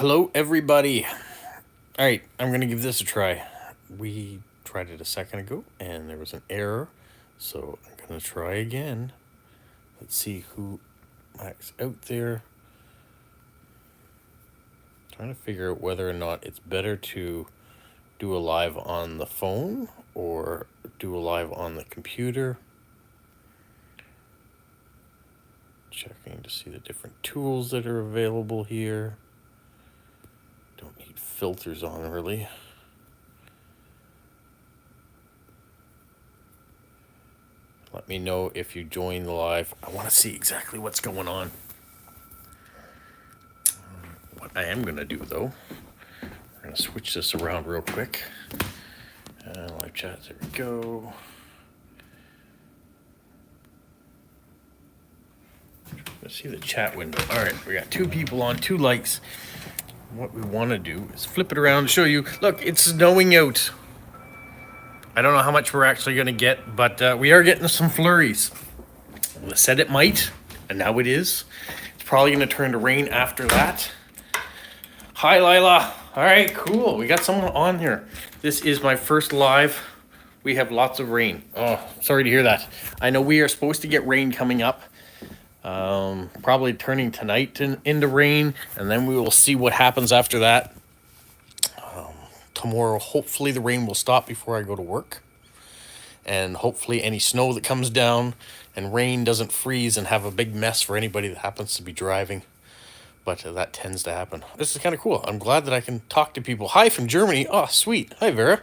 Hello, everybody. All right, I'm going to give this a try. We tried it a second ago, and there was an error, so I'm going to try again. Let's see who Mac's out there. Trying to figure out whether or not it's better to do a live on the phone or do a live on the computer. Checking to see the different tools that are available here. Don't need filters on, really. Let me know if you join the live. I want to see exactly what's going on. What I am going to do, though, I'm going to switch this around real quick. Live chat, there we go. Let's see the chat window. All right, we got 2 people on, 2 likes. What we want to do is flip it around and show you. Look, it's snowing out. I don't know how much we're actually going to get, but we are getting some flurries. I said it might, and now it is. It's probably going to turn to rain after that. Hi, Lila. All right, cool. We got someone on here. This is my first live. We have lots of rain. Oh, sorry to hear that. I know we are supposed to get rain coming up. Probably turning tonight into rain, and then we will see what happens after that. Tomorrow, hopefully the rain will stop before I go to work, and hopefully any snow that comes down and rain doesn't freeze and have a big mess for anybody that happens to be driving, but that tends to happen. This is kind of cool. I'm glad that I can talk to people. Hi from Germany. Oh, sweet. Hi, Vera.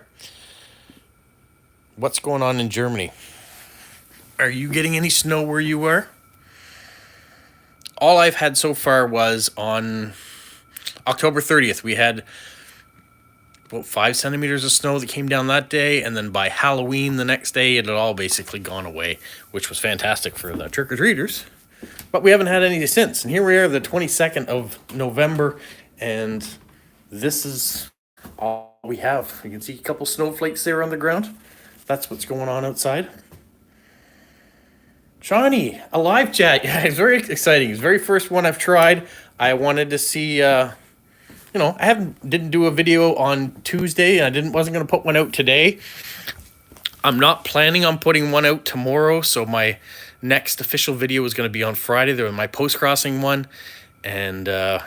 What's going on in Germany? Are you getting any snow where you are? All I've had so far was on October 30th. We had about 5 centimeters of snow that came down that day, and then by Halloween the next day, it had all basically gone away, which was fantastic for the trick-or-treaters. But we haven't had any since. And here we are, the 22nd of November, and this is all we have. You can see a couple snowflakes there on the ground. That's what's going on outside. Shawnee, a live chat. Yeah, it's very exciting. It's the very first one I've tried. I wanted to see, I didn't do a video on Tuesday, and I wasn't going to put one out today. I'm not planning on putting one out tomorrow, so my next official video is going to be on Friday. There was my post-crossing one, and there's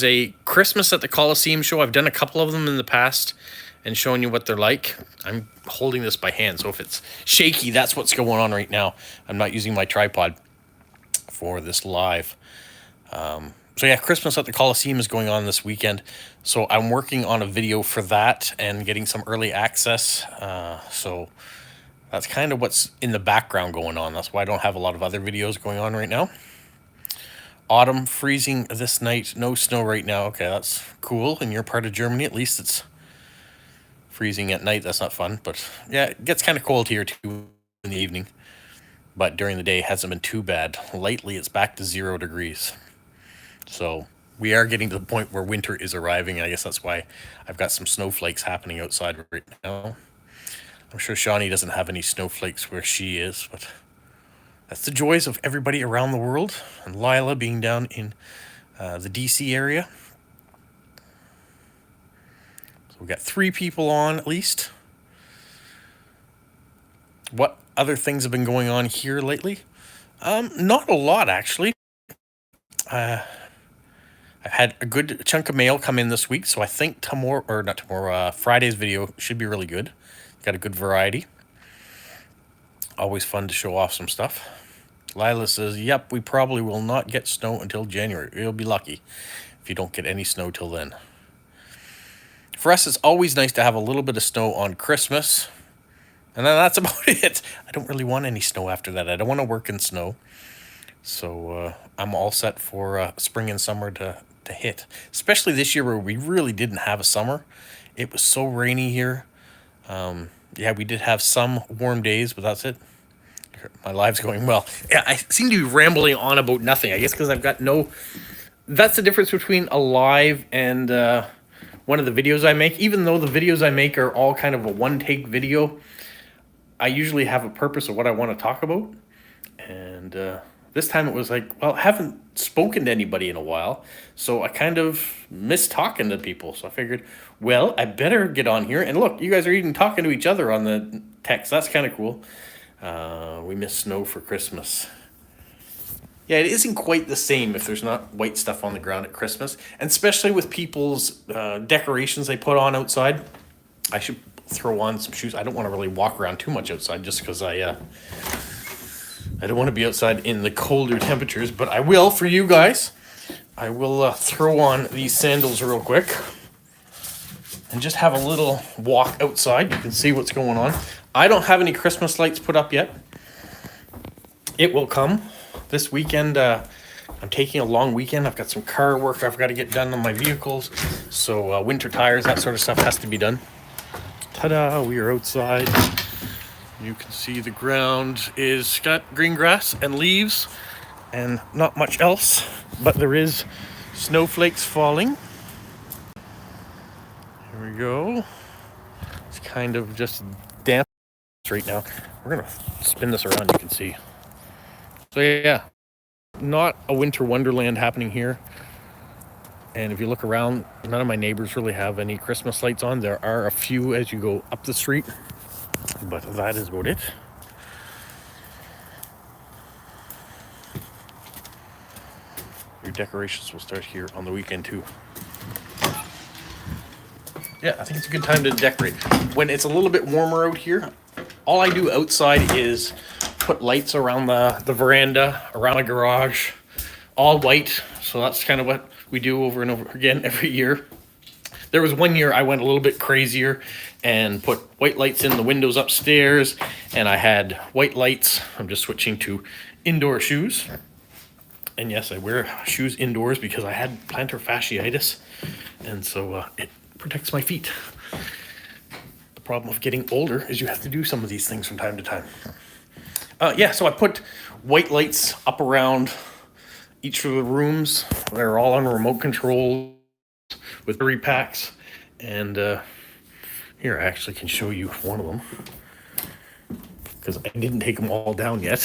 a Christmas at the Coliseum show. I've done a couple of them in the past and showing you what they're like. I'm holding this by hand, so if it's shaky, that's what's going on right now. I'm not using my tripod for this live. So yeah, Christmas at the Coliseum is going on this weekend. So I'm working on a video for that and getting some early access. So that's kind of what's in the background going on. That's why I don't have a lot of other videos going on right now. Autumn, freezing this night. No snow right now. Okay, that's cool. In your part of Germany, at least it's freezing at night. That's not fun. But yeah, it gets kind of cold here too in the evening. But during the day, it hasn't been too bad. Lately, it's back to 0 degrees. So we are getting to the point where winter is arriving. And I guess that's why I've got some snowflakes happening outside right now. I'm sure Shawnee doesn't have any snowflakes where she is, but that's the joys of everybody around the world. And Lila being down in the DC area. So we've got 3 people on at least. What other things have been going on here lately? Not a lot, actually. I've had a good chunk of mail come in this week, so I think Friday's video should be really good. Got a good variety. Always fun to show off some stuff. Lila says, yep, we probably will not get snow until January. You'll be lucky if you don't get any snow till then. For us, it's always nice to have a little bit of snow on Christmas. And then that's about it. I don't really want any snow after that. I don't want to work in snow. So I'm all set for spring and summer to hit. Especially this year where we really didn't have a summer. It was so rainy here. Yeah, we did have some warm days, but that's it. My live's going well. Yeah, I seem to be rambling on about nothing. I guess because I've got no... That's the difference between a live and one of the videos I make. Even though the videos I make are all kind of a one-take video, I usually have a purpose of what I want to talk about. And This time it was like, well, I haven't spoken to anybody in a while, so I kind of miss talking to people. So I figured, well, I better get on here. And look, you guys are even talking to each other on the text. That's kind of cool. We miss snow for Christmas. Yeah, it isn't quite the same if there's not white stuff on the ground at Christmas, and especially with people's decorations they put on outside. I should throw on some shoes. I don't want to really walk around too much outside just because I don't want to be outside in the colder temperatures, but I will for you guys. I will throw on these sandals real quick and just have a little walk outside. You can see what's going on. I don't have any Christmas lights put up yet. It will come this weekend. I'm taking a long weekend. I've got some car work I've got to get done on my vehicles. So winter tires, that sort of stuff has to be done. Ta-da, we are outside. You can see the ground is got green grass and leaves and not much else, but there is snowflakes falling. Here we go. It's kind of just damp right now. We're gonna spin this around, you can see. So yeah, not a winter wonderland happening here. And if you look around, none of my neighbors really have any Christmas lights on. There are a few as you go up the street, but that is about it. Your decorations will start here on the weekend too. Yeah, I think it's a good time to decorate. When it's a little bit warmer out here, all I do outside is put lights around the veranda, around the garage, all white. So that's kind of what we do over and over again every year. There was one year I went a little bit crazier and put white lights in the windows upstairs, and I had white lights. I'm just switching to indoor shoes. And yes, I wear shoes indoors because I had plantar fasciitis, and so it protects my feet. The problem of getting older is you have to do some of these things from time to time. Yeah, so I put white lights up around each of the rooms. They're all on remote control with 3 packs. And here, I actually can show you one of them, because I didn't take them all down yet,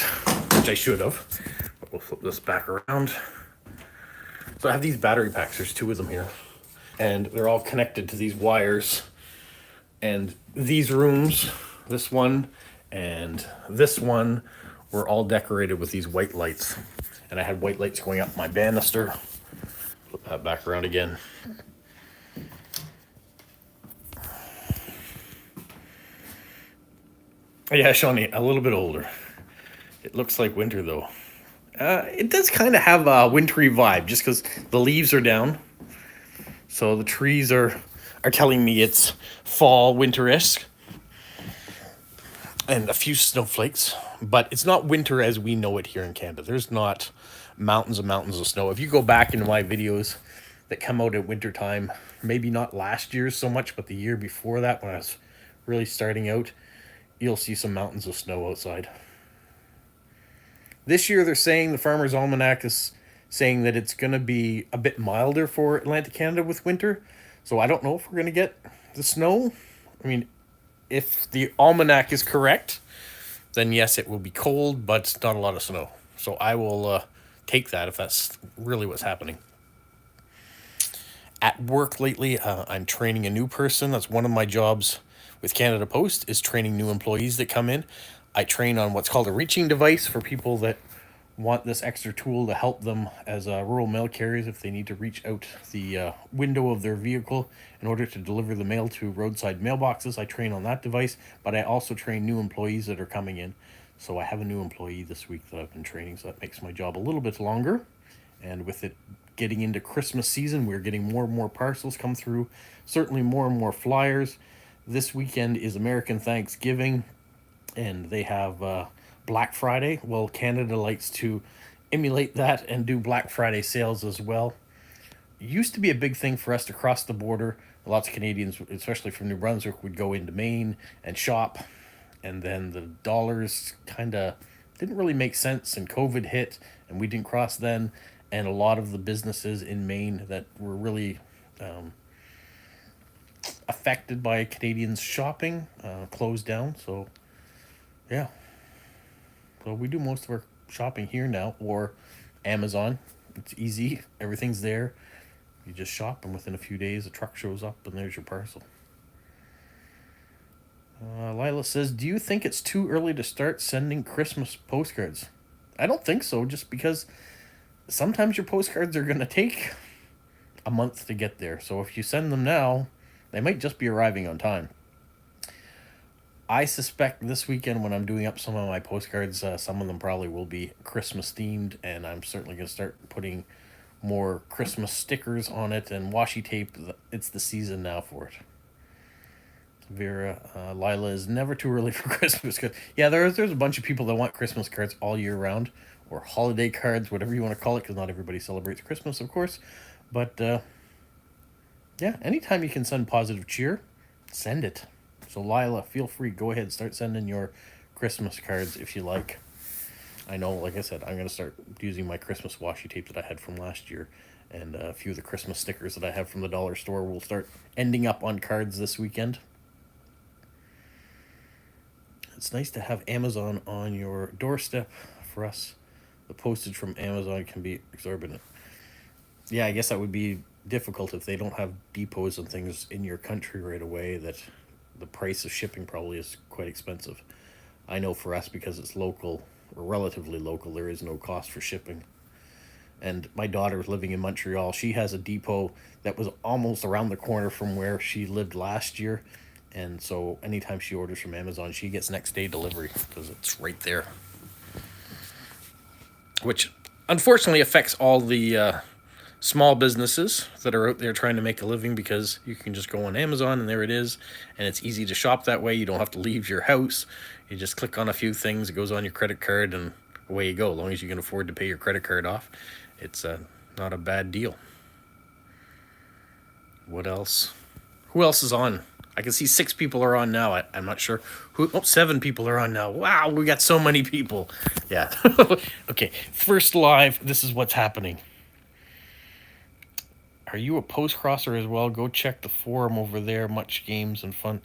which I should have. But we'll flip this back around. So I have these battery packs. There's 2 of them here. And they're all connected to these wires. And these rooms, this one and this one, were all decorated with these white lights. And I had white lights going up my banister. Flip that back around again. Yeah, Shawnee, a little bit older. It looks like winter though. It does kind of have a wintry vibe just because the leaves are down. So the trees are telling me it's fall, winter-esque. And a few snowflakes. But it's not winter as we know it here in Canada. There's not mountains and mountains of snow. If you go back into my videos that come out at wintertime, maybe not last year so much, but the year before that when I was really starting out, you'll see some mountains of snow outside. This year they're saying, the Farmer's Almanac is saying that it's going to be a bit milder for Atlantic Canada with winter. So I don't know if we're going to get the snow. I mean, if the almanac is correct, then yes, it will be cold, but not a lot of snow. So I will take that if that's really what's happening. At work lately, I'm training a new person. That's one of my jobs with Canada Post, is training new employees that come in. I train on what's called a reaching device for people that want this extra tool to help them as rural mail carriers if they need to reach out the window of their vehicle in order to deliver the mail to roadside mailboxes. I train on that device, but I also train new employees that are coming in. So I have a new employee this week that I've been training, so that makes my job a little bit longer. And with it getting into Christmas season, we're getting more and more parcels come through, certainly more and more flyers. This weekend is American Thanksgiving, and they have Black Friday. Well, Canada likes to emulate that and do Black Friday sales as well. It used to be a big thing for us to cross the border. Lots of Canadians, especially from New Brunswick, would go into Maine and shop. And then the dollars kind of didn't really make sense, and COVID hit, and we didn't cross then. And a lot of the businesses in Maine that were really affected by Canadians shopping closed down. So, yeah. So we do most of our shopping here now, or Amazon. It's easy. Everything's there. You just shop, and within a few days, a truck shows up, and there's your parcel. Lila says, do you think it's too early to start sending Christmas postcards? I don't think so, just because sometimes your postcards are going to take a month to get there. So if you send them now, they might just be arriving on time. I suspect this weekend when I'm doing up some of my postcards, some of them probably will be Christmas themed, and I'm certainly going to start putting more Christmas stickers on it and washi tape. It's the season now for it. Vera, Lila is never too early for Christmas cards. Yeah, there's a bunch of people that want Christmas cards all year round, or holiday cards, whatever you want to call it, because not everybody celebrates Christmas, of course. But yeah, anytime you can send positive cheer, send it. So Lila, feel free, go ahead, start sending your Christmas cards if you like. I know, like I said, I'm going to start using my Christmas washi tape that I had from last year, and a few of the Christmas stickers that I have from the dollar store will start ending up on cards this weekend. It's nice to have Amazon on your doorstep. For us, the postage from Amazon can be exorbitant. Yeah, I guess that would be difficult if they don't have depots and things in your country right away, that the price of shipping probably is quite expensive. I know for us, because it's local, or relatively local, there is no cost for shipping. And my daughter is living in Montreal. She has a depot that was almost around the corner from where she lived last year. And so anytime she orders from Amazon, she gets next day delivery because it's right there. Which unfortunately affects all the small businesses that are out there trying to make a living, because you can just go on Amazon and there it is. And it's easy to shop that way. You don't have to leave your house. You just click on a few things. It goes on your credit card and away you go. As long as you can afford to pay your credit card off, it's not a bad deal. What else? Who else is on? I can see 6 people are on now. I'm not sure who. Oh, 7 people are on now. Wow, we got so many people. Yeah. Okay, first live. This is what's happening. Are you a post crosser as well? Go check the forum over there. Much games and fun.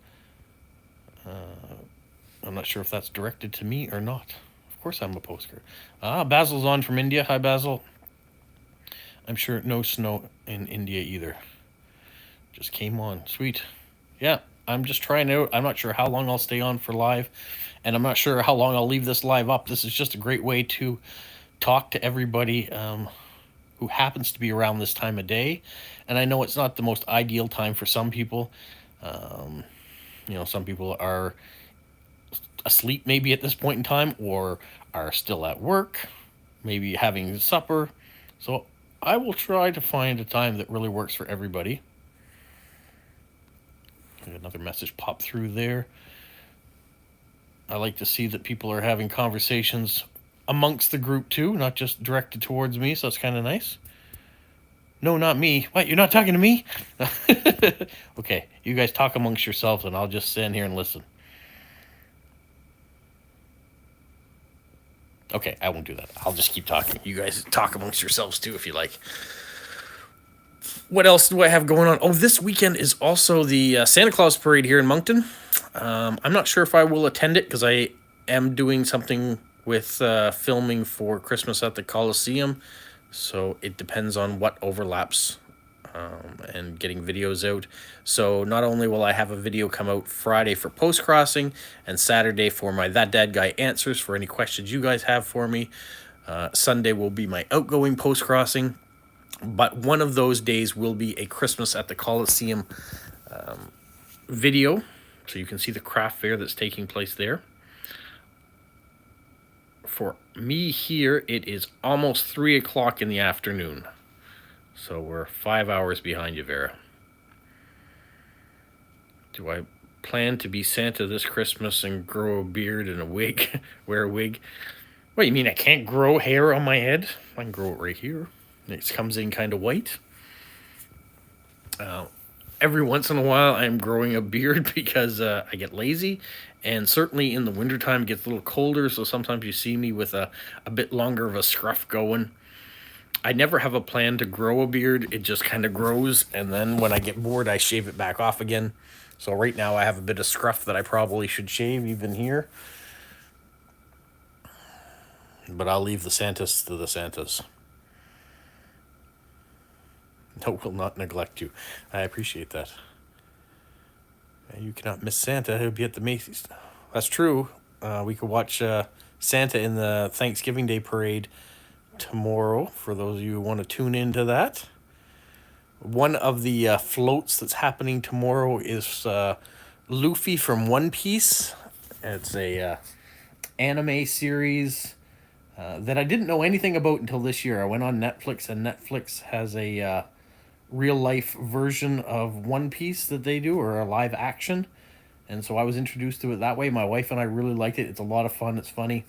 I'm not sure if that's directed to me or not. Of course I'm a postcard. Basil's on from India. Hi, Basil. I'm sure no snow in India either. Just came on. Sweet. Yeah, I'm just trying out. I'm not sure how long I'll stay on for live, and I'm not sure how long I'll leave this live up. This is just a great way to talk to everybody who happens to be around this time of day. And I know it's not the most ideal time for some people. Some people are asleep maybe at this point in time, or are still at work, maybe having supper. So I will try to find a time that really works for everybody. Another message popped through there. I like to see that people are having conversations amongst the group too, not just directed towards me, so that's kind of nice. No, not me. What, you're not talking to me? Okay, you guys talk amongst yourselves and I'll just stand here and listen. Okay, I won't do that. I'll just keep talking. You guys talk amongst yourselves too if you like. What else do I have going on? Oh, this weekend is also the Santa Claus parade here in Moncton. I'm not sure if I will attend it because I am doing something with filming for Christmas at the Coliseum. So it depends on what overlaps and getting videos out. So not only will I have a video come out Friday for post-crossing and Saturday for my That Dad Guy answers for any questions you guys have for me. Sunday will be my outgoing post-crossing. But one of those days will be a Christmas at the Coliseum video. So you can see the craft fair that's taking place there. For me here, it is almost 3 o'clock in the afternoon. So we're 5 hours behind you, Vera. Do I plan to be Santa this Christmas and grow a beard and a wig? Wear a wig? What, you mean I can't grow hair on my head? I can grow it right here. It comes in kind of white. Every once in a while, I'm growing a beard because I get lazy. And certainly in the wintertime, it gets a little colder. So sometimes you see me with a bit longer of a scruff going. I never have a plan to grow a beard. It just kind of grows. And then when I get bored, I shave it back off again. So right now, I have a bit of scruff that I probably should shave even here. But I'll leave the Santas to the Santas. No, will not neglect you. I appreciate that. You cannot miss Santa. He'll be at the Macy's. That's true. We could watch Santa in the Thanksgiving Day parade tomorrow, for those of you who want to tune into that. One of the floats that's happening tomorrow is Luffy from One Piece. It's a anime series that I didn't know anything about until this year. I went on Netflix, and Netflix has a real life version of One Piece that they do, or a live action. And so I was introduced to it that way. My wife and I really liked it. It's a lot of fun. It's funny.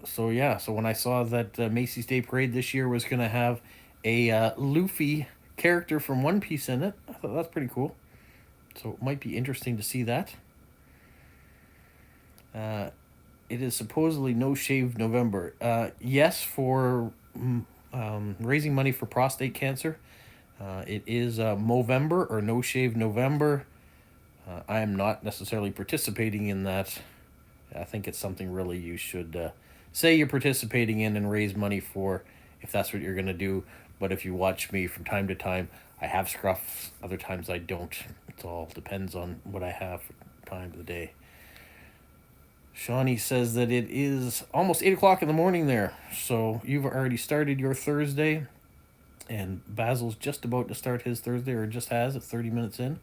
So yeah, so when I saw that Macy's Day Parade this year was going to have a Luffy character from One Piece in it, I thought that's pretty cool. So it might be interesting to see that. It is supposedly No Shave November. Yes, for raising money for prostate cancer. It is Movember, or No Shave November. I am not necessarily participating in that. I think it's something really you should say you're participating in and raise money for, if that's what you're going to do. But if you watch me from time to time, I have scruffs. Other times I don't. It all depends on what I have for time of the day. Shawnee says that it is almost 8 o'clock in the morning there. So you've already started your Thursday. And Basil's just about to start his Thursday, or just has. It's 30 minutes in.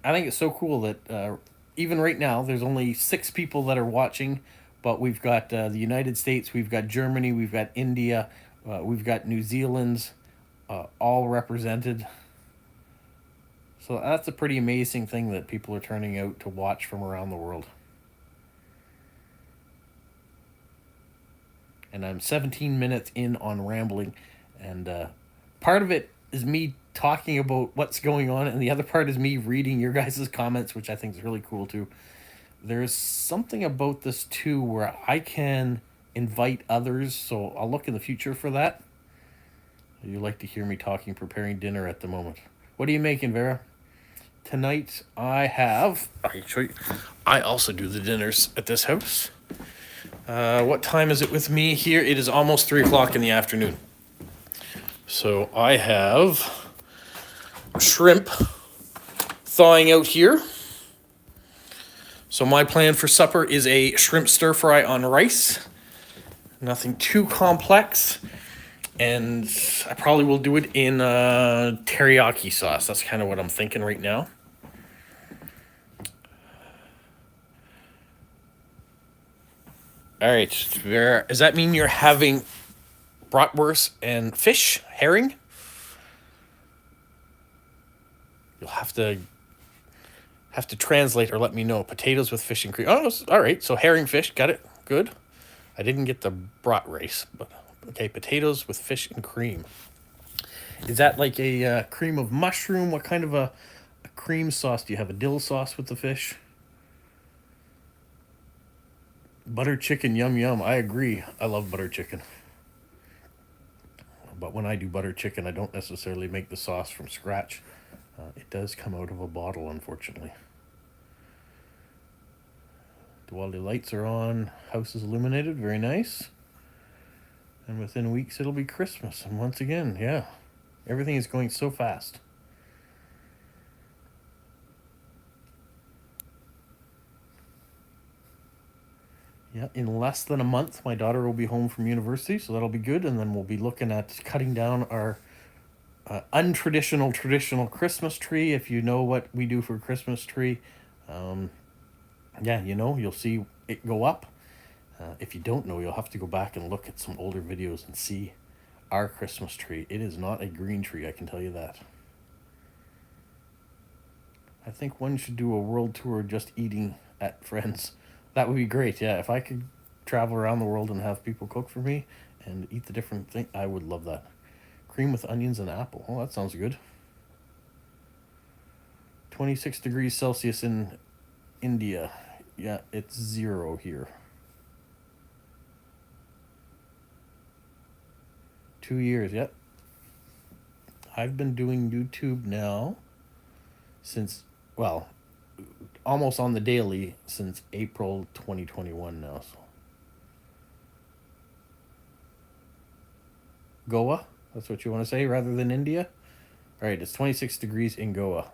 I think it's so cool that even right now, there's only 6 people that are watching. But we've got the United States, we've got Germany, we've got India, we've got New Zealand, all represented. So that's a pretty amazing thing that people are turning out to watch from around the world. And I'm 17 minutes in on rambling. And part of it is me talking about what's going on, and the other part is me reading your guys' comments, which I think is really cool too. There's something about this too where I can invite others, so I'll look in the future for that. You like to hear me talking, preparing dinner at the moment. What are you making, Vera? Tonight I have... I also do the dinners at this house. What time is it with me here? It is almost 3 o'clock in the afternoon. So I have shrimp thawing out here. So my plan for supper is a shrimp stir fry on rice. Nothing too complex. And I probably will do it in teriyaki sauce. That's kind of what I'm thinking right now. All right. Does that mean you're having bratwurst and fish, herring? You'll have to translate or let me know. Potatoes with fish and cream. Oh, all right. So herring, fish. Got it. Good. I didn't get the bratwurst, but okay. Potatoes with fish and cream. Is that like a cream of mushroom? What kind of a cream sauce do you have? A dill sauce with the fish? Butter chicken, yum yum. I agree. I love butter chicken. But when I do butter chicken, I don't necessarily make the sauce from scratch. It does come out of a bottle, unfortunately. Diwali lights are on. House is illuminated. Very nice. And within weeks, it'll be Christmas. And once again, yeah, everything is going so fast. Yeah, in less than a month, my daughter will be home from university, so that'll be good. And then we'll be looking at cutting down our untraditional, traditional Christmas tree. If you know what we do for Christmas tree, yeah, you'll see it go up. If you don't know, you'll have to go back and look at some older videos and see our Christmas tree. It is not a green tree, I can tell you that. I think one should do a world tour just eating at friends. That would be great, yeah. If I could travel around the world and have people cook for me and eat the different things, I would love that. Cream with onions and apple. Oh, that sounds good. 26 degrees Celsius in India. Yeah, it's 0 here. 2 years, yep. I've been doing YouTube now since, well, almost on the daily since April 2021 now. So Goa. That's what you want to say rather than India. All right, it's 26 degrees in Goa.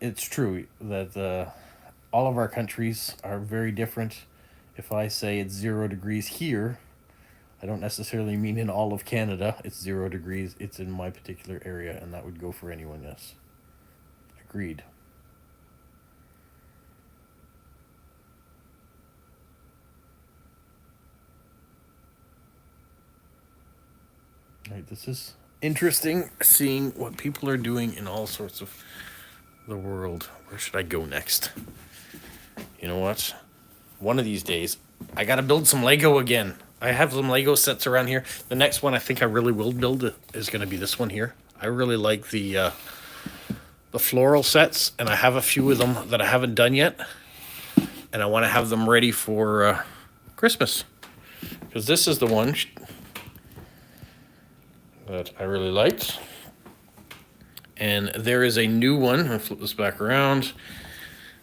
It's true that all of our countries are very different. If I say it's 0 degrees here, I don't necessarily mean in all of Canada it's 0 degrees. It's in my particular area, and that would go for anyone, yes. Agreed. All right, this is interesting seeing what people are doing in all sorts of the world. Where should I go next? You know what? One of these days, I gotta build some Lego again. I have some Lego sets around here. The next one I think I really will build is gonna be this one here. I really like the floral sets, and I have a few of them that I haven't done yet, and I want to have them ready for Christmas. Because this is the one that I really liked. And there is a new one. I'll flip this back around.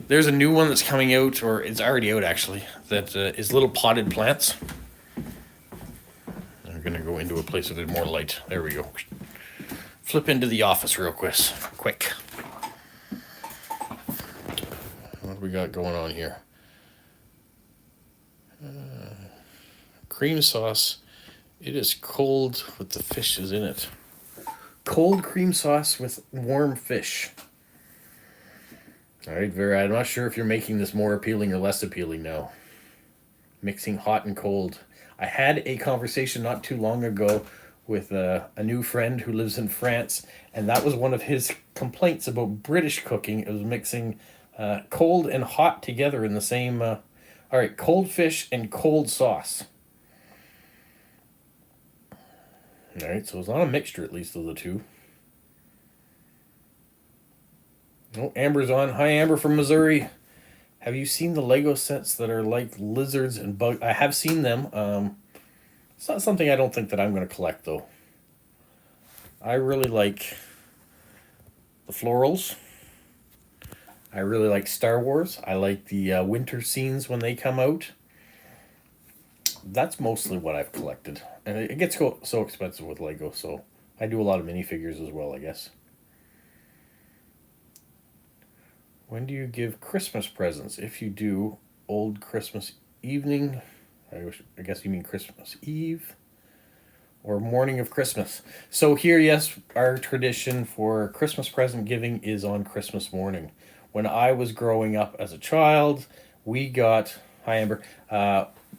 There's a new one that's coming out, or it's already out actually, that is little potted plants. I'm going to go into a place with more light. There we go. Flip into the office real quick. What do we got going on here? Cream sauce. It is cold with the fish is in it. Cold cream sauce with warm fish. All right, Vera, I'm not sure if you're making this more appealing or less appealing now. Mixing hot and cold. I had a conversation not too long ago with a new friend who lives in France, and that was one of his complaints about British cooking. It was mixing cold and hot together in the same... all right, cold fish and cold sauce. All right, so it's not a mixture, at least, of the two. Oh, Amber's on. Hi, Amber from Missouri. Have you seen the Lego sets that are like lizards and bugs? I have seen them. It's not something I don't think that I'm going to collect, though. I really like the florals. I really like Star Wars. I like the winter scenes when they come out. That's mostly what I've collected. And it gets so expensive with Lego, so I do a lot of minifigures as well, I guess. When do you give Christmas presents? If you do, old Christmas evening. I guess you mean Christmas Eve. Or morning of Christmas. So here, yes, our tradition for Christmas present giving is on Christmas morning. When I was growing up as a child, we got... Hi, Amber.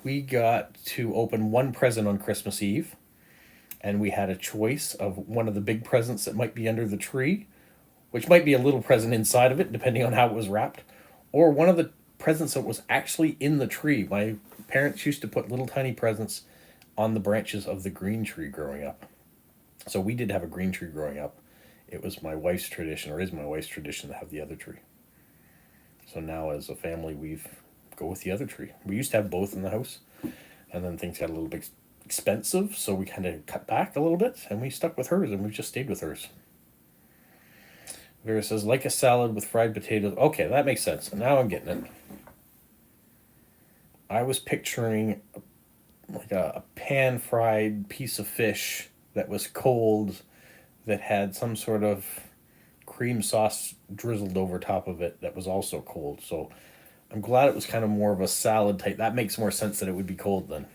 We got to open one present on Christmas Eve. And we had a choice of one of the big presents that might be under the tree, which might be a little present inside of it, depending on how it was wrapped, or one of the presents that was actually in the tree. My parents used to put little tiny presents on the branches of the green tree growing up. So we did have a green tree growing up. It was my wife's tradition, or is my wife's tradition, to have the other tree. So now as a family, we've go with the other tree. We used to have both in the house, and then things got a little bit expensive, so we kind of cut back a little bit, and we stuck with hers, and we've just stayed with hers. Vera says, like a salad with fried potatoes. Okay, that makes sense. Now I'm getting it. I was picturing like a pan-fried piece of fish that was cold, that had some sort of cream sauce drizzled over top of it that was also cold. So I'm glad it was kind of more of a salad type. That makes more sense that it would be cold then.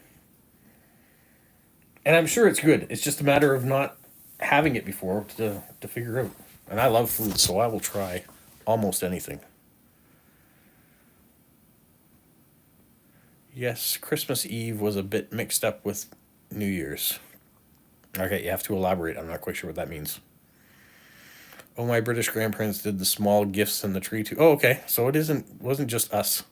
And I'm sure it's good. It's just a matter of not having it before to figure out. And I love food, so I will try almost anything. Yes, Christmas Eve was a bit mixed up with New Year's. Okay, you have to elaborate. I'm not quite sure what that means. Oh, my British grandparents did the small gifts in the tree too. Oh, okay. So it wasn't just us.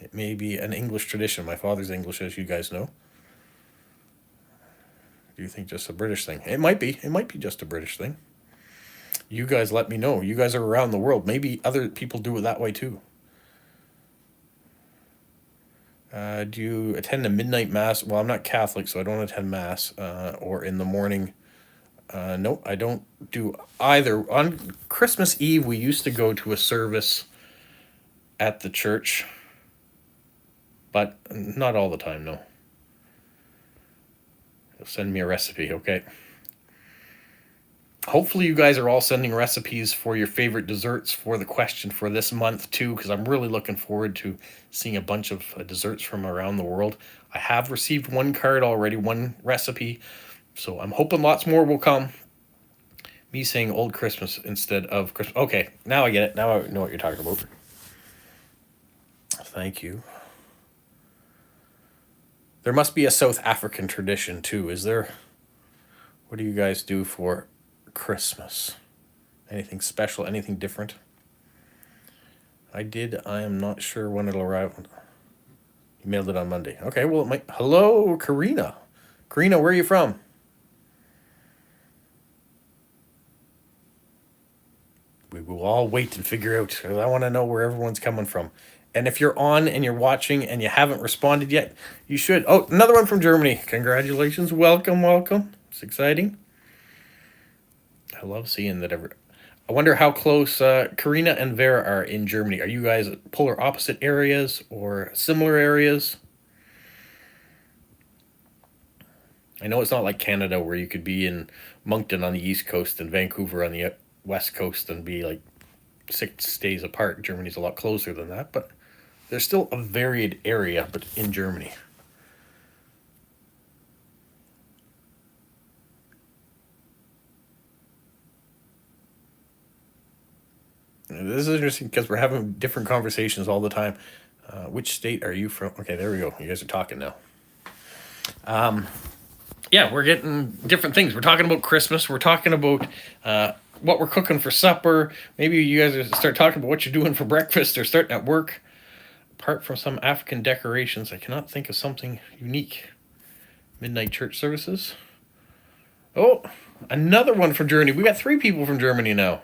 It may be an English tradition. My father's English, as you guys know. Do you think just a British thing? It might be. It might be just a British thing. You guys let me know. You guys are around the world. Maybe other people do it that way too. Do you attend a midnight mass? Well, I'm not Catholic, so I don't attend mass. Or in the morning. Nope, I don't do either. On Christmas Eve, we used to go to a service at the church. but not all the time, no. Send me a recipe, okay? Hopefully you guys are all sending recipes for your favorite desserts for the question for this month too, because I'm really looking forward to seeing a bunch of desserts from around the world. I have received one card already, one recipe, so I'm hoping lots more will come. Me saying Old Christmas instead of Christmas. Okay, now I get it. Now I know what you're talking about. Thank you. There must be a South African tradition too, is there? What do you guys do for Christmas? Anything special? Anything different? I did. I am not sure when it'll arrive. You mailed it on Monday. Okay, well, it might. Hello, Karina. Karina, where are you from? We will all wait and figure out. I want to know where everyone's coming from. And if you're on and you're watching and you haven't responded yet, you should. Oh, another one from Germany. Congratulations. Welcome, welcome. It's exciting. I love seeing that. I wonder how close Karina and Vera are in Germany. Are you guys polar opposite areas or similar areas? I know it's not like Canada where you could be in Moncton on the east coast and Vancouver on the west coast and be like 6 days apart. Germany's a lot closer than that, but there's still a varied area but in Germany. This is interesting because we're having different conversations all the time. Which state are you from? Okay, there we go. You guys are talking now. Yeah, we're getting different things. We're talking about Christmas. We're talking about what we're cooking for supper. Maybe you guys start talking about what you're doing for breakfast or starting at work. Apart from some African decorations, I cannot think of something unique. Midnight church services. Oh, another one from Germany. We got 3 people from Germany now.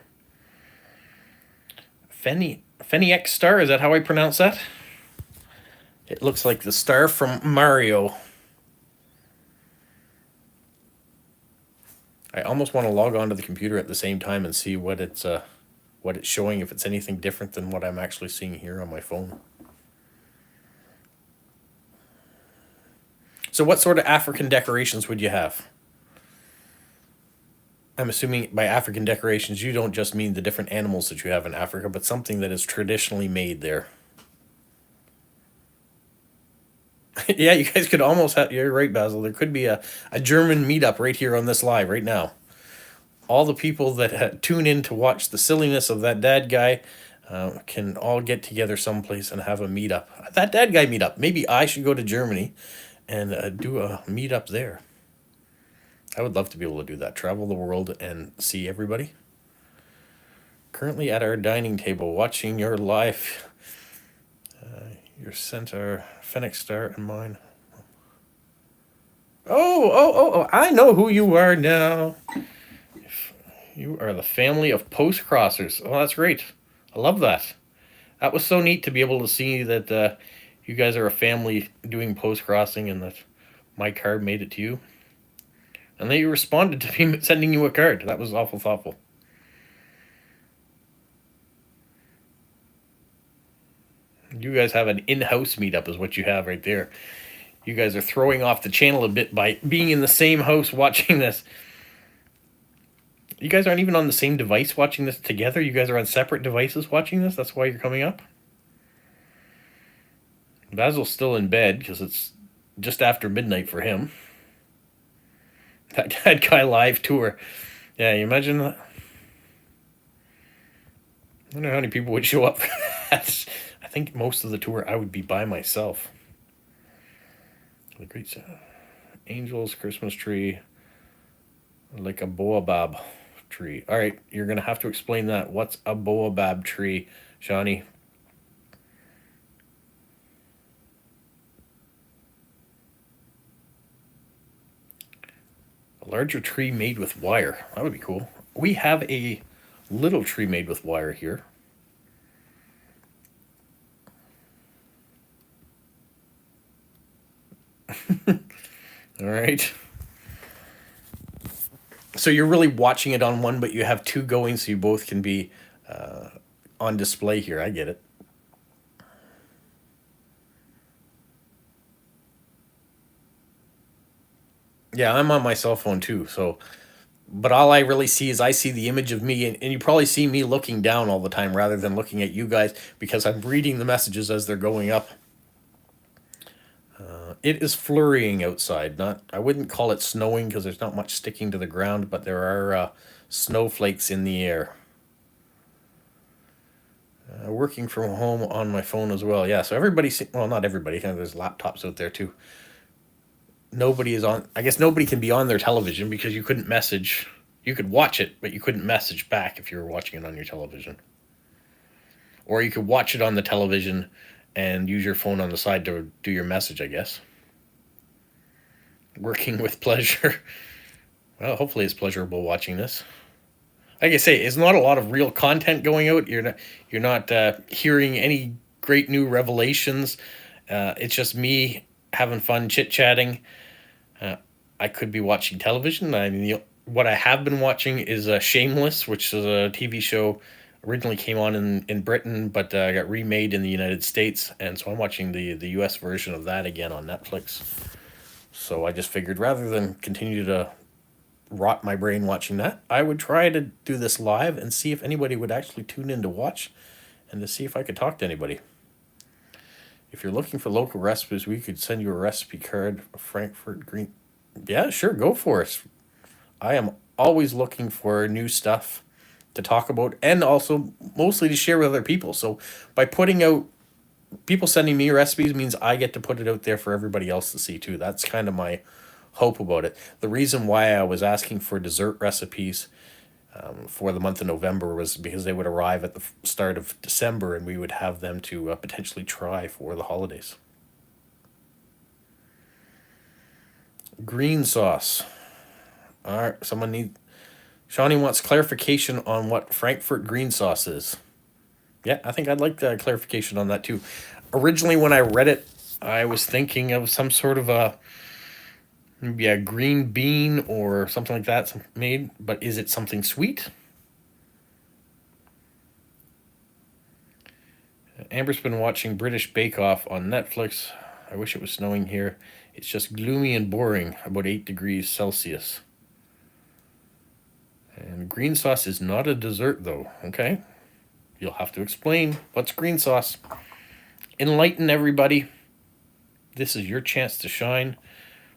Fenix Star, is that how I pronounce that? It looks like the star from Mario. I almost want to log onto the computer at the same time and see what it's showing, if it's anything different than what I'm actually seeing here on my phone. So what sort of African decorations would you have? I'm assuming by African decorations, you don't just mean the different animals that you have in Africa, but something that is traditionally made there. Yeah, you guys could almost have, you're right, Basil. There could be a German meetup right here on this live right now. All the people that tune in to watch the silliness of that dad guy can all get together someplace and have a meetup. That dad guy meetup. Maybe I should go to Germany and do a meetup there. I would love to be able to do that. Travel the world and see everybody. Currently at our dining table watching your live. Your center, Fenix Star and mine. Oh, I know who you are now. You are the family of post crossers. Oh, that's great. I love that. That was so neat to be able to see that you guys are a family doing post crossing and that my card made it to you. And then you responded to me sending you a card. That was awful thoughtful. You guys have an in-house meetup is what you have right there. You guys are throwing off the channel a bit by being in the same house watching this. You guys aren't even on the same device watching this together. You guys are on separate devices watching this. That's why you're coming up. Basil's still in bed because it's just after midnight for him. That guy live tour. Yeah, you imagine that? I wonder how many people would show up for that. I think most of the tour I would be by myself. The great angels, Christmas tree, like a baobab tree. All right, you're gonna have to explain that. What's a baobab tree, Shawnee? A larger tree made with wire. That would be cool. We have a little tree made with wire here. All right. So you're really watching it on one, but you have 2 going, so you both can be on display here. I get it. Yeah, I'm on my cell phone too. So, but all I really see is I see the image of me, and you probably see me looking down all the time rather than looking at you guys because I'm reading the messages as they're going up. It is flurrying outside. Not, I wouldn't call it snowing because there's not much sticking to the ground, but there are snowflakes in the air. Working from home on my phone as well. Yeah, so everybody, well, not everybody. There's laptops out there too. Nobody is on. I guess nobody can be on their television because you couldn't message. You could watch it, but you couldn't message back if you were watching it on your television. Or you could watch it on the television and use your phone on the side to do your message, I guess. Working with pleasure. Well, hopefully it's pleasurable watching this. Like I say, it's not a lot of real content going out. You're not hearing any great new revelations. It's just me having fun chit chatting. I could be watching television. I mean, what I have been watching is Shameless, which is a TV show originally came on in Britain, but got remade in the United States, and so I'm watching the U.S. version of that again on Netflix. So I just figured rather than continue to rot my brain watching that, I would try to do this live and see if anybody would actually tune in to watch and to see if I could talk to anybody. If you're looking for local recipes, we could send you a recipe card of Frankfurt green. Yeah, sure, go for it. I am always looking for new stuff to talk about and also mostly to share with other people. So by putting out people sending me recipes means I get to put it out there for everybody else to see too. That's kind of my hope about it. The reason why I was asking for dessert recipes for the month of November was because they would arrive at the start of December and we would have them to potentially try for the holidays. Green sauce. All right, Shawnee wants clarification on what Frankfurt green sauce is. Yeah, I think I'd like clarification on that too. Originally, when I read it, I was thinking of some sort of maybe a green bean or something like that made, but is it something sweet? Amber's been watching British Bake Off on Netflix. I wish it was snowing here. It's just gloomy and boring, about 8 degrees Celsius. And green sauce is not a dessert, though. Okay. You'll have to explain what's green sauce. Enlighten everybody. This is your chance to shine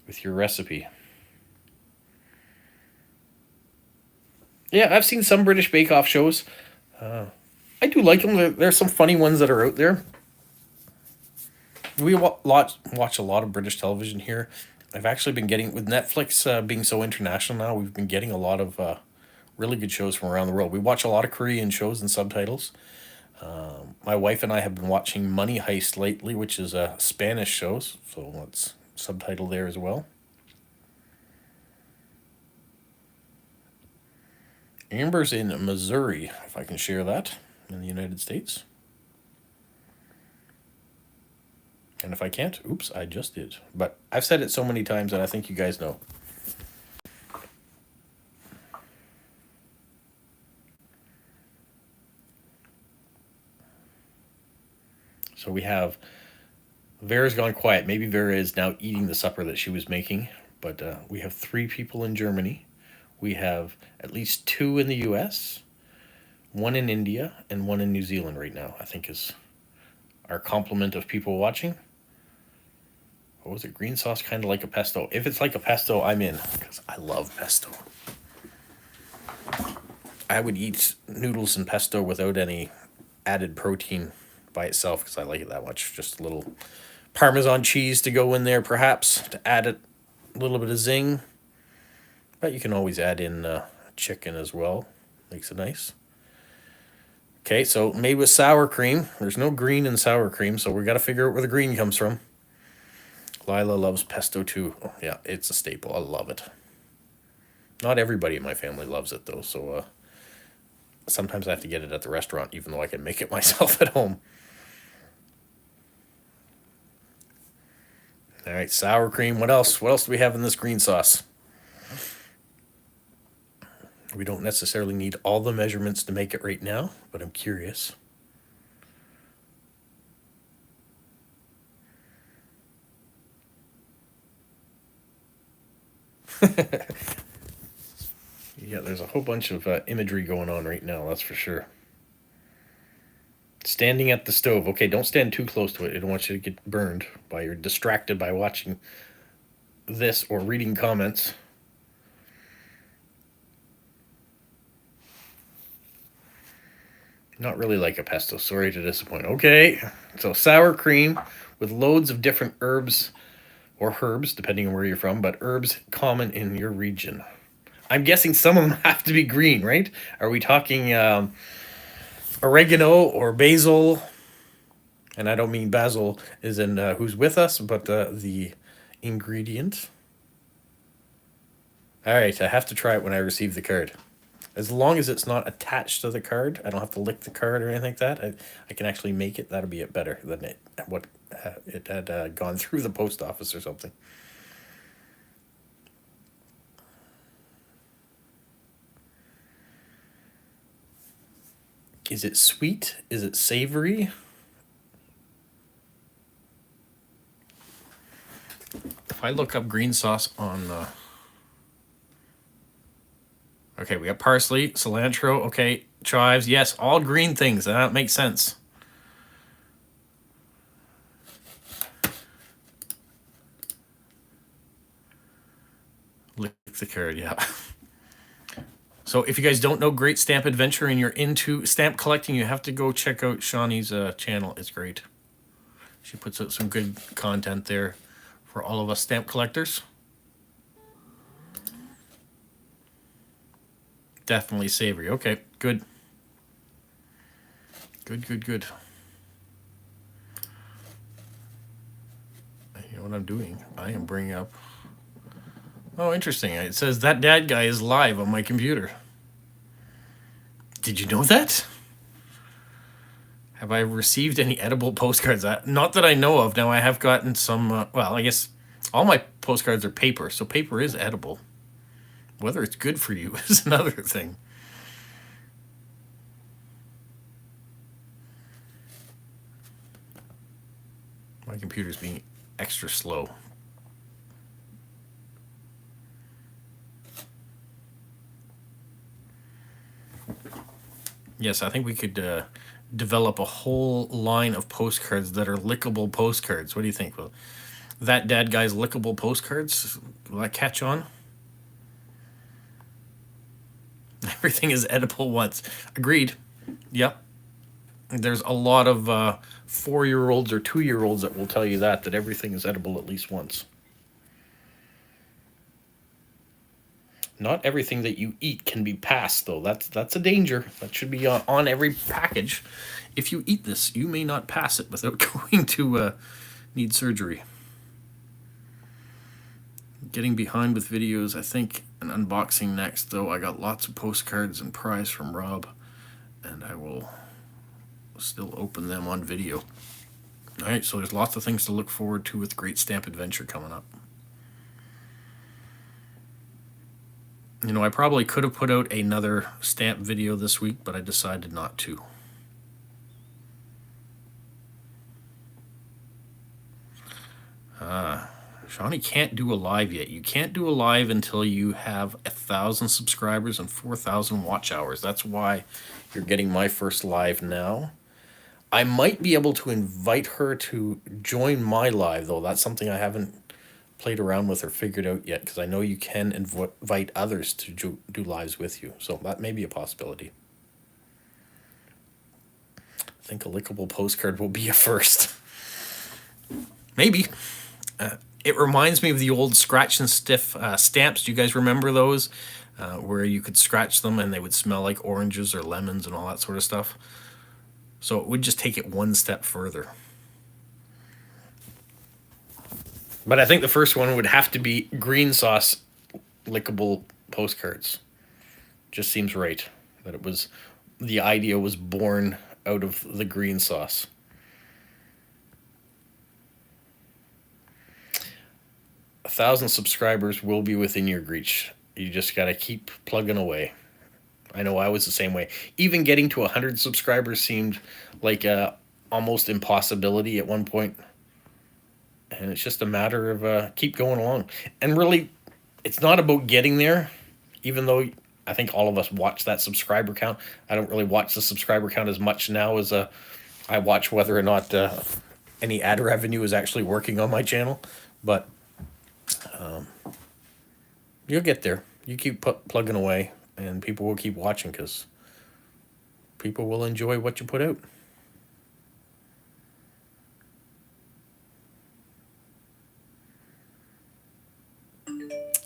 with your recipe. Yeah, I've seen some British Bake Off shows. I do like them. There's some funny ones that are out there. We watch a lot of British television here. I've actually been getting, with Netflix being so international now, we've been getting a lot of really good shows from around the world. We watch a lot of Korean shows and subtitles. My wife and I have been watching Money Heist lately, which is a Spanish show, so let's subtitle there as well. Amber's in Missouri, if I can share that, in the United States. And if I can't, oops, I just did. But I've said it so many times that I think you guys know. So we have Vera's gone quiet. Maybe Vera is now eating the supper that she was making. But we have 3 people in Germany. We have at least 2 in the U.S., 1 in India, and 1 in New Zealand right now, I think is our complement of people watching. What was it? Green sauce, kind of like a pesto. If it's like a pesto, I'm in, because I love pesto. I would eat noodles and pesto without any added protein by itself, because I like it that much. Just a little Parmesan cheese to go in there, perhaps, to add a little bit of zing. But you can always add in chicken as well. Makes it nice. Okay, so made with sour cream. There's no green in sour cream, so we got to figure out where the green comes from. Lila loves pesto too. Oh, yeah, it's a staple. I love it. Not everybody in my family loves it though, so sometimes I have to get it at the restaurant, even though I can make it myself at home. All right, sour cream. What else? What else do we have in this green sauce? We don't necessarily need all the measurements to make it right now, but I'm curious. Yeah, there's a whole bunch of imagery going on right now, that's for sure. Standing at the stove. Okay, don't stand too close to it. I don't want you to get burned by you're distracted by watching this or reading comments. Not really like a pesto. Sorry to disappoint. Okay, so sour cream with loads of different herbs or herbs, depending on where you're from, but herbs common in your region. I'm guessing some of them have to be green, right? Are we talking oregano or basil? And I don't mean basil is in who's with us, but the ingredient. All right, I have to try it when I receive the card. As long as it's not attached to the card, I don't have to lick the card or anything like that. I can actually make it. That'll be it better than it had gone through the post office or something. Is it sweet? Is it savory? If I look up green sauce on okay, we got parsley, cilantro, okay, chives, yes, all green things. That makes sense. Lick the card, yeah. So if you guys don't know Great Stamp Adventure and you're into stamp collecting, you have to go check out Shawnee's channel. It's great. She puts out some good content there for all of us stamp collectors. Definitely savory. Okay, good. Good. You know what I'm doing? I am bringing up... Oh, interesting. It says that dad guy is live on my computer. Did you know that? Have I received any edible postcards? Not that I know of. Now, I have gotten some... well, I guess all my postcards are paper, so paper is edible. Whether it's good for you is another thing. My computer's being extra slow. Yes, I think we could develop a whole line of postcards that are lickable postcards. What do you think? Well, that dad guy's lickable postcards, will that catch on? Everything is edible once. Agreed. Yep. There's a lot of 4-year-olds or 2-year-olds that will tell you that everything is edible at least once. Not everything that you eat can be passed, though. That's a danger. That should be on every package. If you eat this, you may not pass it without going to need surgery. Getting behind with videos, I think an unboxing next, though. I got lots of postcards and prize from Rob, and I will still open them on video. All right, so there's lots of things to look forward to with Great Stamp Adventure coming up. You know, I probably could have put out another stamp video this week, but I decided not to. Shawnee can't do a live yet. You can't do a live until you have 1,000 subscribers and 4,000 watch hours. That's why you're getting my first live now. I might be able to invite her to join my live, though. That's something I haven't played around with or figured out yet, because I know you can invite others to do lives with you. So that may be a possibility. I think a lickable postcard will be a first. Maybe. It reminds me of the old scratch and stiff stamps. Do you guys remember those? Where you could scratch them and they would smell like oranges or lemons and all that sort of stuff. So it would just take it one step further. But I think the first one would have to be green sauce lickable postcards. Just seems right that it was, the idea was born out of the green sauce. A 1,000 subscribers will be within your reach. You just got to keep plugging away. I know I was the same way. Even getting to 100 subscribers seemed like a almost impossibility at one point. And it's just a matter of keep going along. And really, it's not about getting there, even though I think all of us watch that subscriber count. I don't really watch the subscriber count as much now as I watch whether or not any ad revenue is actually working on my channel. But you'll get there. You keep plugging away, and people will keep watching because people will enjoy what you put out.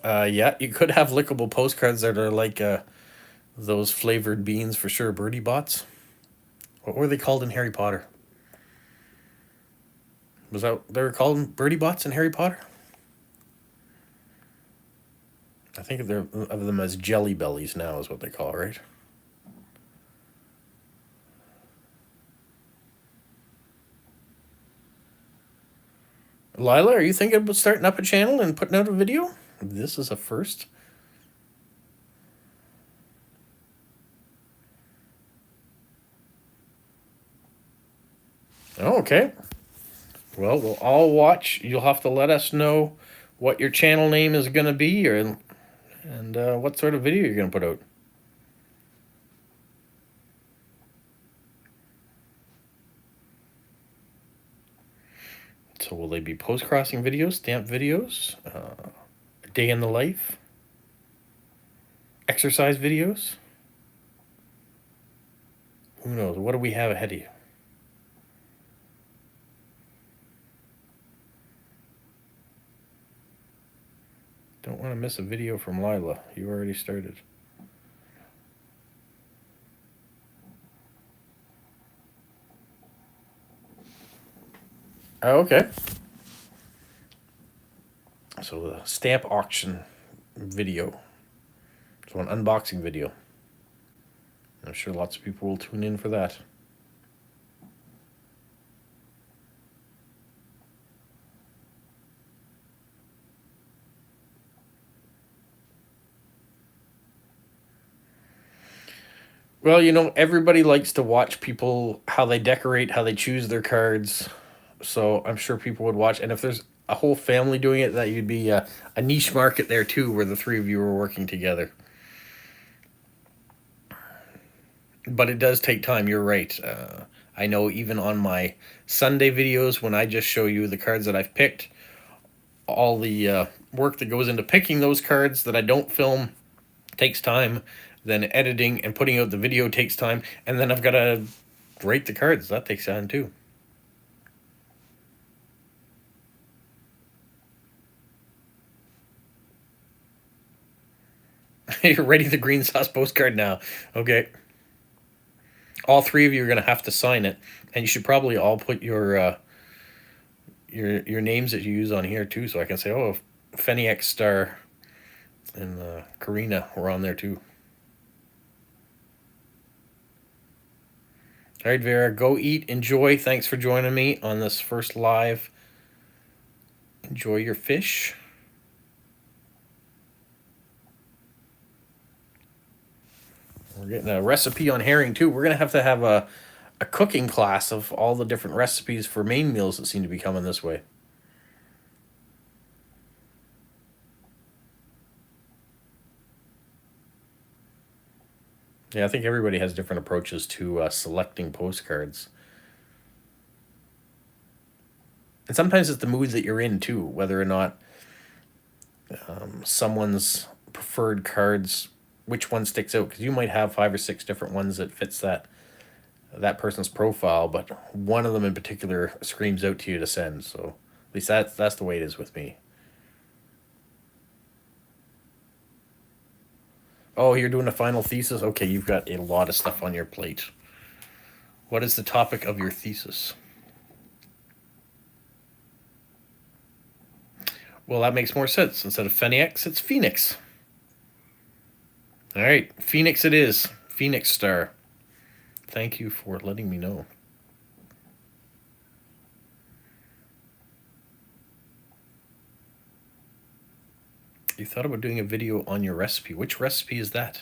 Yeah, you could have lickable postcards that are like those flavored beans for sure. Birdie bots. What were they called in Harry Potter? Was that they were called birdie bots in Harry Potter? I think of them as jelly bellies now is what they call it, right? Lila, are you thinking about starting up a channel and putting out a video? This is a first. Oh, okay. Well, we'll all watch. You'll have to let us know what your channel name is going to be and what sort of video you're going to put out. So will they be post-crossing videos, stamp videos, a day in the life, exercise videos? Who knows? What do we have ahead of you? Don't want to miss a video from Lila. You already started. Oh, okay. So the stamp auction video. So an unboxing video. I'm sure lots of people will tune in for that. Well, you know, everybody likes to watch people, how they decorate, how they choose their cards. So I'm sure people would watch. And if there's a whole family doing it, that you'd be a niche market there too, where the three of you are working together. But it does take time. You're right. I know even on my Sunday videos, when I just show you the cards that I've picked, all the work that goes into picking those cards that I don't film takes time. Then editing and putting out the video takes time. And then I've got to rate the cards. That takes time too. You're ready the green sauce postcard now. Okay. All three of you are going to have to sign it. And you should probably all put your names that you use on here too, so I can say, oh, Feniac Star and Karina were on there too. All right, Vera, go eat, enjoy. Thanks for joining me on this first live. Enjoy your fish. We're getting a recipe on herring too. We're going to have a cooking class of all the different recipes for main meals that seem to be coming this way. Yeah, I think everybody has different approaches to selecting postcards. And sometimes it's the mood that you're in too, whether or not someone's preferred cards, which one sticks out. Because you might have 5 or 6 different ones that fits that person's profile, but one of them in particular screams out to you to send. So at least that's the way it is with me. Oh, you're doing a final thesis? Okay, you've got a lot of stuff on your plate. What is the topic of your thesis? Well, that makes more sense. Instead of Feniax, it's Phoenix. All right, Phoenix it is. Phoenix Star. Thank you for letting me know. You thought about doing a video on your recipe. Which recipe is that?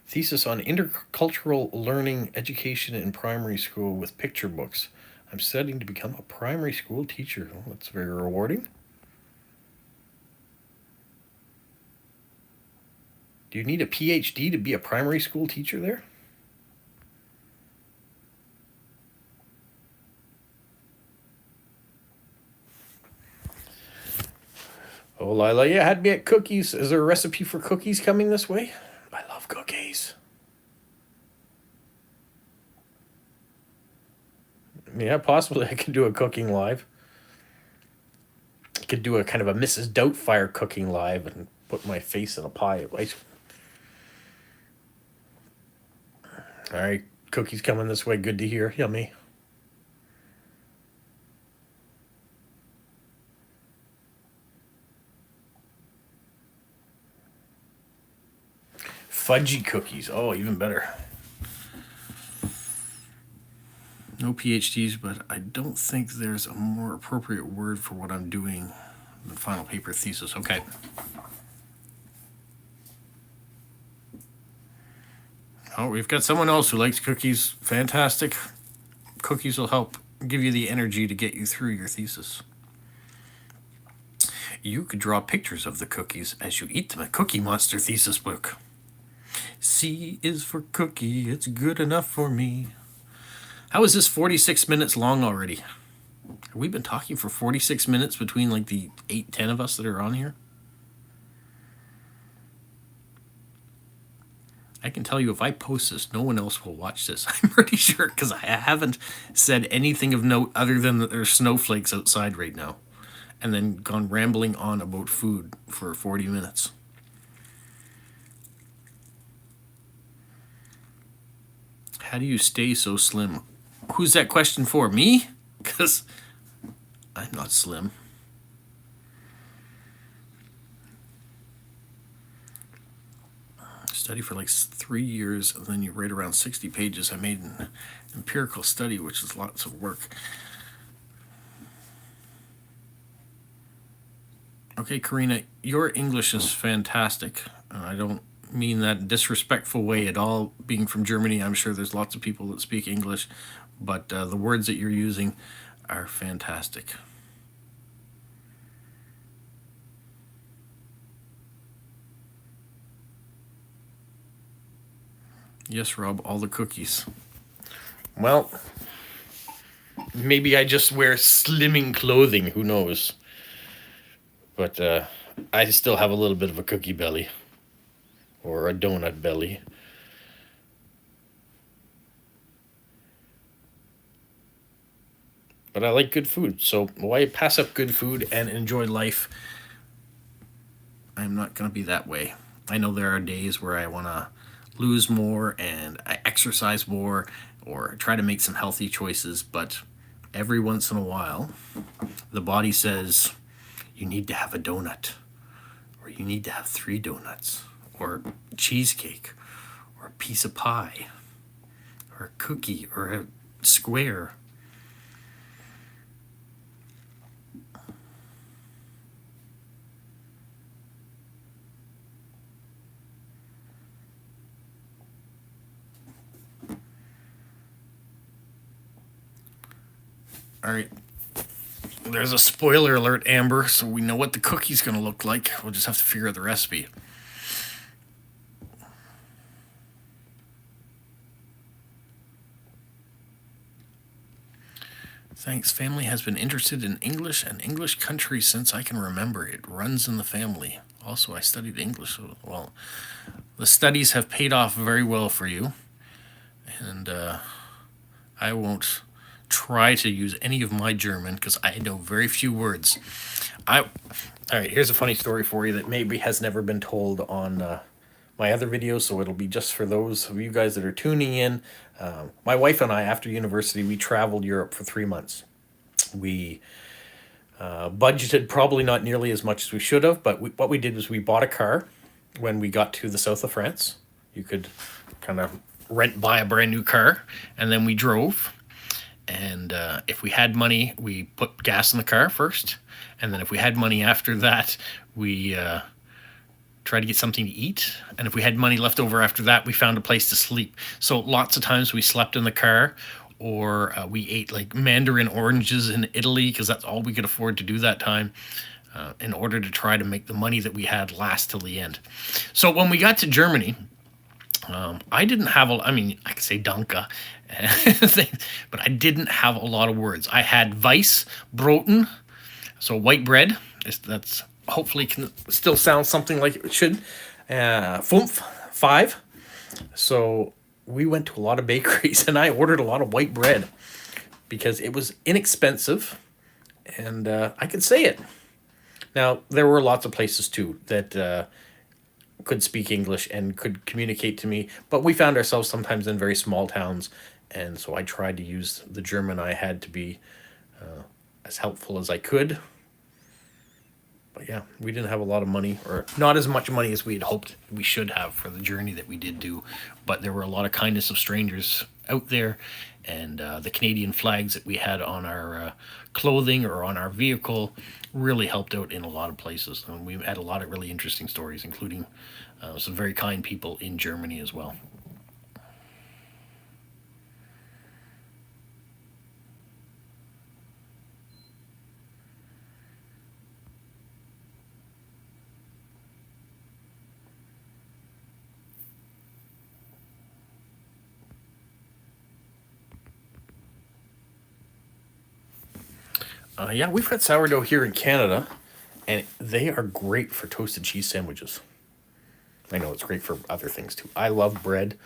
Thesis on intercultural learning education in primary school with picture books. I'm studying to become a primary school teacher. Well, that's very rewarding. Do you need a PhD to be a primary school teacher there? Oh, Lila, you had me at cookies. Is there a recipe for cookies coming this way? I love cookies. Yeah, possibly I could do a cooking live. I could do a kind of a Mrs. Doubtfire cooking live and put my face in a pie of ice. All right, cookies coming this way. Good to hear. Yummy. Fudgy cookies. Oh, even better. No PhDs, but I don't think there's a more appropriate word for what I'm doing than final paper thesis. Okay. Oh, we've got someone else who likes cookies. Fantastic. Cookies will help give you the energy to get you through your thesis. You could draw pictures of the cookies as you eat them at Cookie Monster thesis book. C is for cookie, it's good enough for me. How is this 46 minutes long already? Have we been talking for 46 minutes between like the 8-10 of us that are on here? I can tell you if I post this, no one else will watch this. I'm pretty sure because I haven't said anything of note other than that there's snowflakes outside right now. And then gone rambling on about food for 40 minutes. How do you stay so slim? Who's that question for? Me? Because I'm not slim. Study for like 3 years, and then you write around 60 pages. I made an empirical study, which is lots of work. Okay, Karina, your English is fantastic. I don't mean that in a disrespectful way at all. Being from Germany, I'm sure there's lots of people that speak English, but the words that you're using are fantastic. Yes, Rob, all the cookies. Well, maybe I just wear slimming clothing. Who knows? But I still have a little bit of a cookie belly. Or a donut belly. But I like good food. So why pass up good food and enjoy life? I'm not going to be that way. I know there are days where I want to lose more and I exercise more or try to make some healthy choices, but every once in a while the body says you need to have a donut, or you need to have 3 donuts, or cheesecake, or a piece of pie, or a cookie, or a square. All right. There's a spoiler alert, Amber, so we know what the cookie's going to look like. We'll just have to figure out the recipe. Thanks. Family has been interested in English and English country since I can remember. It runs in the family. Also, I studied English. Well, the studies have paid off very well for you. And I won't try to use any of my German because I know very few words. All right, here's a funny story for you that maybe has never been told on my other videos, so it'll be just for those of you guys that are tuning in. My wife and I, after university, we traveled Europe for 3 months. We budgeted probably not nearly as much as we should have, but what we did was we bought a car when we got to the south of France. You could kind of buy a brand new car, and then we drove. And if we had money, we put gas in the car first. And then if we had money after that, we tried to get something to eat. And if we had money left over after that, we found a place to sleep. So lots of times we slept in the car, or we ate like mandarin oranges in Italy because that's all we could afford to do that time, in order to try to make the money that we had last till the end. So when we got to Germany, I didn't have I mean, I could say Danke, but I didn't have a lot of words. I had Weiss Broten, so white bread. That's hopefully can still sound something like it should. Fünf, five. So we went to a lot of bakeries and I ordered a lot of white bread because it was inexpensive and I could say it. Now, there were lots of places too that could speak English and could communicate to me, but we found ourselves sometimes in very small towns, and so I tried to use the German I had to be as helpful as I could. But yeah, we didn't have a lot of money, or not as much money as we had hoped we should have for the journey that we did do, but there were a lot of kindness of strangers out there, and the Canadian flags that we had on our clothing or on our vehicle really helped out in a lot of places. And we had a lot of really interesting stories, including some very kind people in Germany as well. Yeah, we've got sourdough here in Canada, and they are great for toasted cheese sandwiches. I know it's great for other things too. I love bread.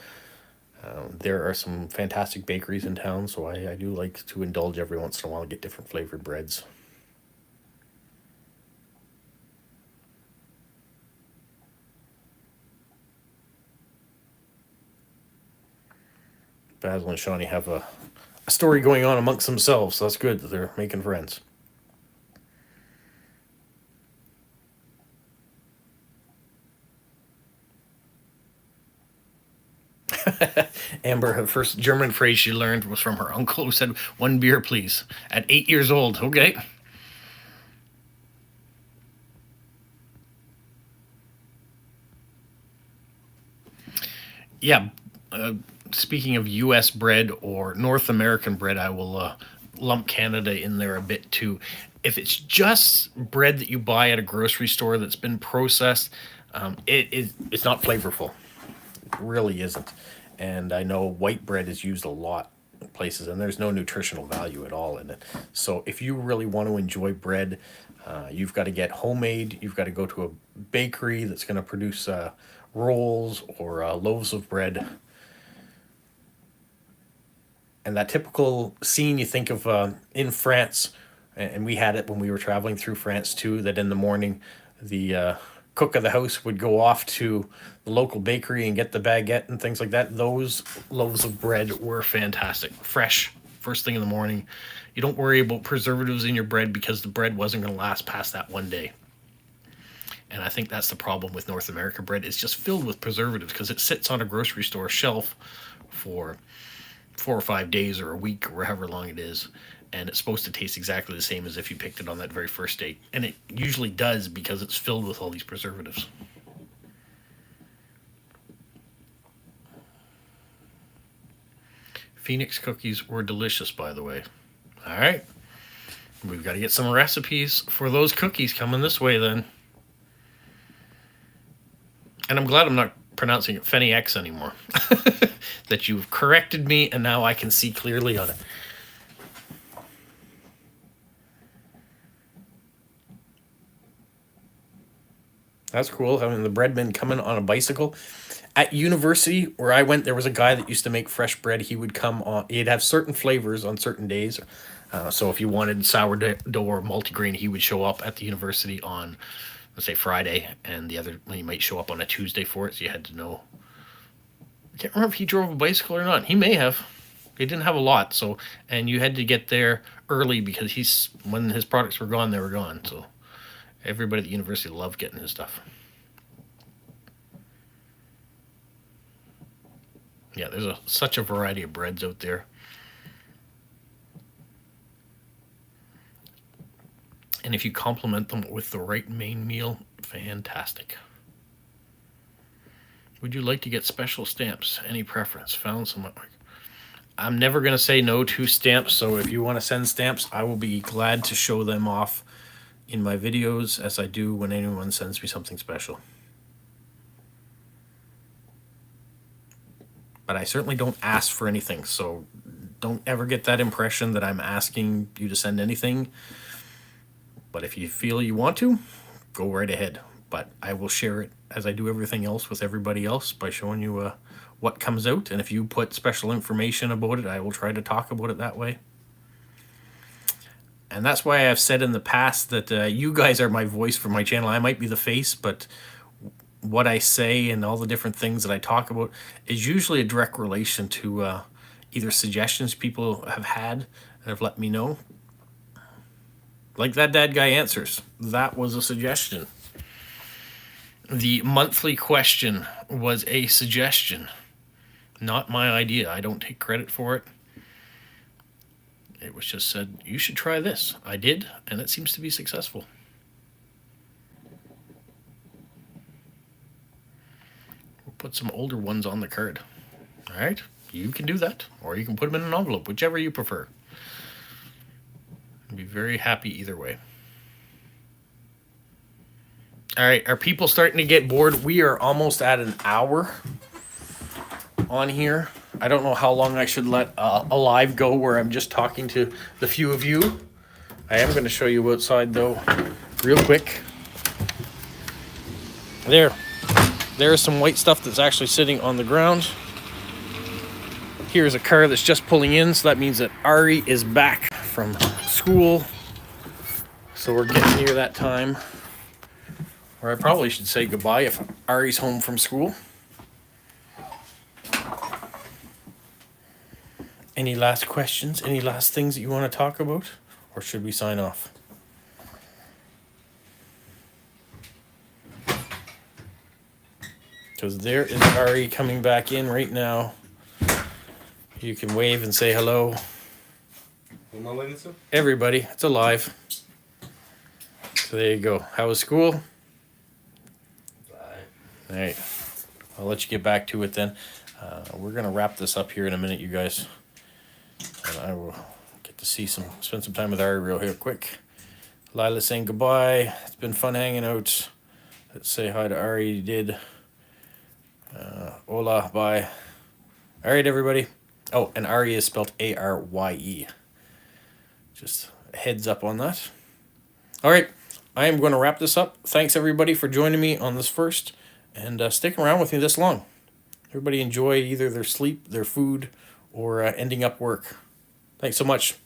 There are some fantastic bakeries in town, so I do like to indulge every once in a while and get different flavored breads. Basil and Shawnee have a story going on amongst themselves, so that's good that they're making friends. Amber, her first German phrase she learned was from her uncle who said, "One beer, please," at 8 years old. Okay. Yeah. Speaking of U.S. bread or North American bread, I will lump Canada in there a bit too. If it's just bread that you buy at a grocery store that's been processed, it's not flavorful. It really isn't. And I know white bread is used a lot in places, and there's no nutritional value at all in it. So if you really want to enjoy bread, you've got to get homemade. You've got to go to a bakery that's going to produce rolls or loaves of bread. And that typical scene you think of in France, and we had it when we were traveling through France too, that in the morning the cook of the house would go off to the local bakery and get the baguette and things like that. Those loaves of bread were fantastic, fresh, first thing in the morning. You don't worry about preservatives in your bread because the bread wasn't going to last past that one day. And I think that's the problem with North America bread. It's just filled with preservatives because it sits on a grocery store shelf for 4 or 5 days or a week or however long it is, and it's supposed to taste exactly the same as if you picked it on that very first day, and it usually does because it's filled with all these preservatives. Phoenix cookies were delicious, by the way. All right, we've got to get some recipes for those cookies coming this way then. And I'm glad I'm not pronouncing it Fenny X anymore. That you've corrected me and now I can see clearly on it. That's cool, having the breadman coming on a bicycle. At university where I went, there was a guy that used to make fresh bread. He would come on, he'd have certain flavors on certain days. So if you wanted sourdough or multigrain, he would show up at the university on, let's say, Friday, and the other, he might show up on a Tuesday for it, so you had to know. I can't remember if he drove a bicycle or not. He may have. He didn't have a lot, so, and you had to get there early because when his products were gone, they were gone. So everybody at the university loved getting his stuff. Yeah, there's such a variety of breads out there. And if you complement them with the right main meal, fantastic. Would you like to get special stamps? Any preference? Found some. I'm never going to say no to stamps, so if you want to send stamps, I will be glad to show them off in my videos, as I do when anyone sends me something special. But I certainly don't ask for anything, so don't ever get that impression that I'm asking you to send anything. But if you feel you want to, go right ahead. But I will share it, as I do everything else with everybody else, by showing you what comes out. And if you put special information about it, I will try to talk about it that way. And that's why I've said in the past that you guys are my voice for my channel. I might be the face, but what I say and all the different things that I talk about is usually a direct relation to either suggestions people have had and have let me know. Like that Dad Guy Answers. That was a suggestion. The monthly question was a suggestion, not my idea. I don't take credit for it. It was just said, you should try this. I did, and it seems to be successful. We'll put some older ones on the card. All right, you can do that, or you can put them in an envelope, whichever you prefer. I'd be very happy either way. All right, are people starting to get bored? We are almost at an hour on here. I don't know how long I should let a live go where I'm just talking to the few of you. I am going to show you outside, though, real quick. There's some white stuff that's actually sitting on the ground. Here's a car that's just pulling in, so that means that Ari is back from school. So we're getting near that time. Or I probably should say goodbye if Ari's home from school. Any last questions? Any last things that you want to talk about? Or should we sign off? Because there is Ari coming back in right now. You can wave and say hello. Who am I waving to? Everybody, it's alive. So there you go. How was school? All right, I'll let you get back to it then. We're gonna wrap this up here in a minute, you guys, and I will get to spend some time with Ari real here quick. Lila saying goodbye. It's been fun hanging out. Let's say hi to Ari. You did. Hola, bye. All right, everybody. Oh, and Ari is spelled A-R-Y-E. Just a heads up on that. All right, I am going to wrap this up. Thanks everybody for joining me on this first. And sticking around with me this long. Everybody enjoy either their sleep, their food, or ending up work. Thanks so much.